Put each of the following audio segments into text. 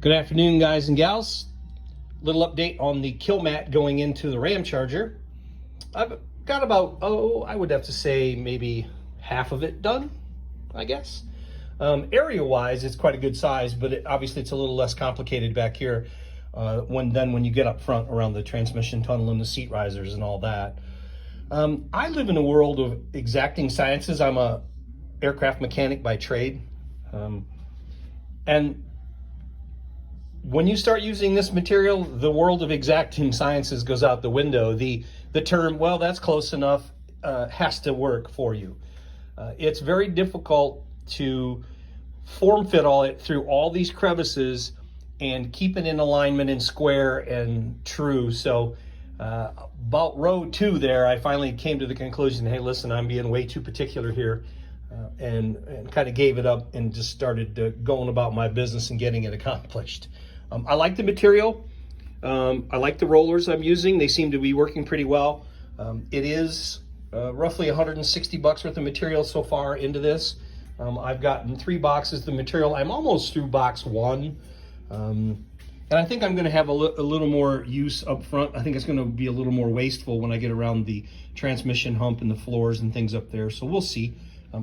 Good afternoon, guys and gals. Little update on the Killmatt going into the Ram Charger. I've got about, I would have to say maybe half of it done, I guess. Area-wise, it's quite a good size, but obviously it's a little less complicated back here when you get up front around the transmission tunnel and the seat risers and all that. I live in a world of exacting sciences. I'm a aircraft mechanic by trade. And when you start using this material, the world of exacting sciences goes out the window. The term, well, that's close enough, has to work for you. It's very difficult to form fit it through all these crevices and keep it in alignment and square and true. So about row 2 there, I finally came to the conclusion, hey, listen, I'm being way too particular here, and kind of gave it up and just started going about my business and getting it accomplished. I like the material. I like the rollers I'm using. They seem to be working pretty well. It is roughly 160 bucks worth of material so far into this. I've gotten 3 boxes of the material. I'm almost through box 1. And I think I'm going to have a little more use up front. I think it's going to be a little more wasteful when I get around the transmission hump and the floors and things up there. So we'll see.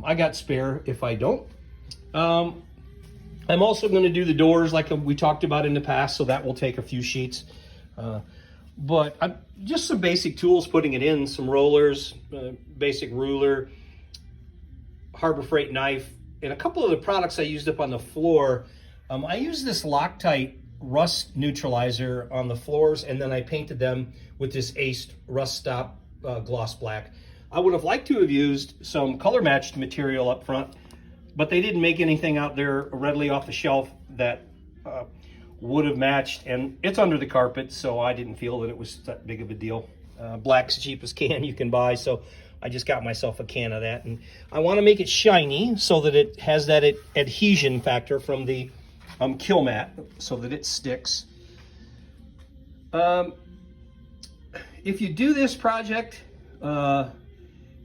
I got spare if I don't. I'm also going to do the doors like we talked about in the past, so that will take a few sheets. But just some basic tools putting it in, some rollers, basic ruler, Harbor Freight knife, and a couple of the products I used up on the floor. I used this Loctite rust neutralizer on the floors, and then I painted them with this Ace Rust Stop gloss black. I would have liked to have used some color matched material up front, but they didn't make anything out there readily off the shelf that would have matched, and it's under the carpet, so I didn't feel that it was that big of a deal. Black's the cheapest can you can buy, so I just got myself a can of that, and I want to make it shiny so that it has that adhesion factor from the Killmatt, so that it sticks. If you do this project,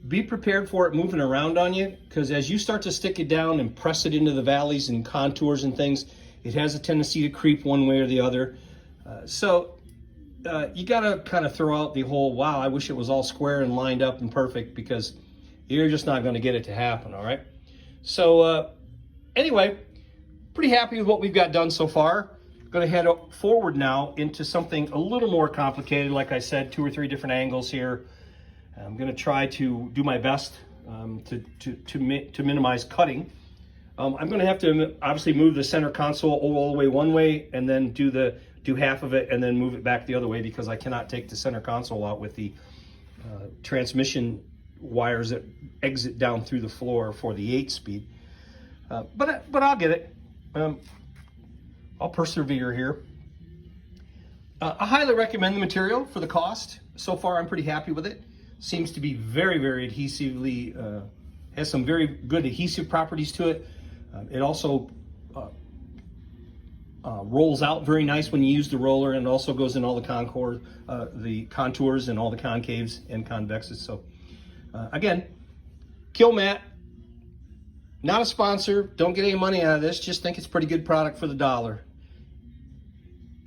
be prepared for it moving around on you, because as you start to stick it down and press it into the valleys and contours and things, it has a tendency to creep one way or the other. So you got to kind of throw out the whole, wow, I wish it was all square and lined up and perfect, because you're just not going to get it to happen, all right? So anyway, pretty happy with what we've got done so far. Going to head forward now into something a little more complicated. Like I said, 2 or 3 different angles here. I'm going to try to do my best to minimize cutting. I'm going to have to obviously move the center console all the way one way, and then do half of it and then move it back the other way, because I cannot take the center console out with the transmission wires that exit down through the floor for the 8-speed. But I'll get it. I'll persevere here. I highly recommend the material for the cost. So far, I'm pretty happy with it. Seems to be very, very adhesively, has some very good adhesive properties to it. It also rolls out very nice when you use the roller, and also goes in all the contours and all the concaves and convexes. So again, Killmatt, not a sponsor, don't get any money out of this, just think it's a pretty good product for the dollar.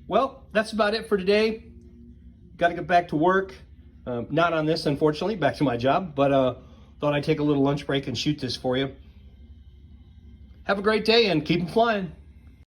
Well, that's about it for today. Got to get back to work. Not on this, unfortunately, back to my job, but thought I'd take a little lunch break and shoot this for you. Have a great day and keep them flying.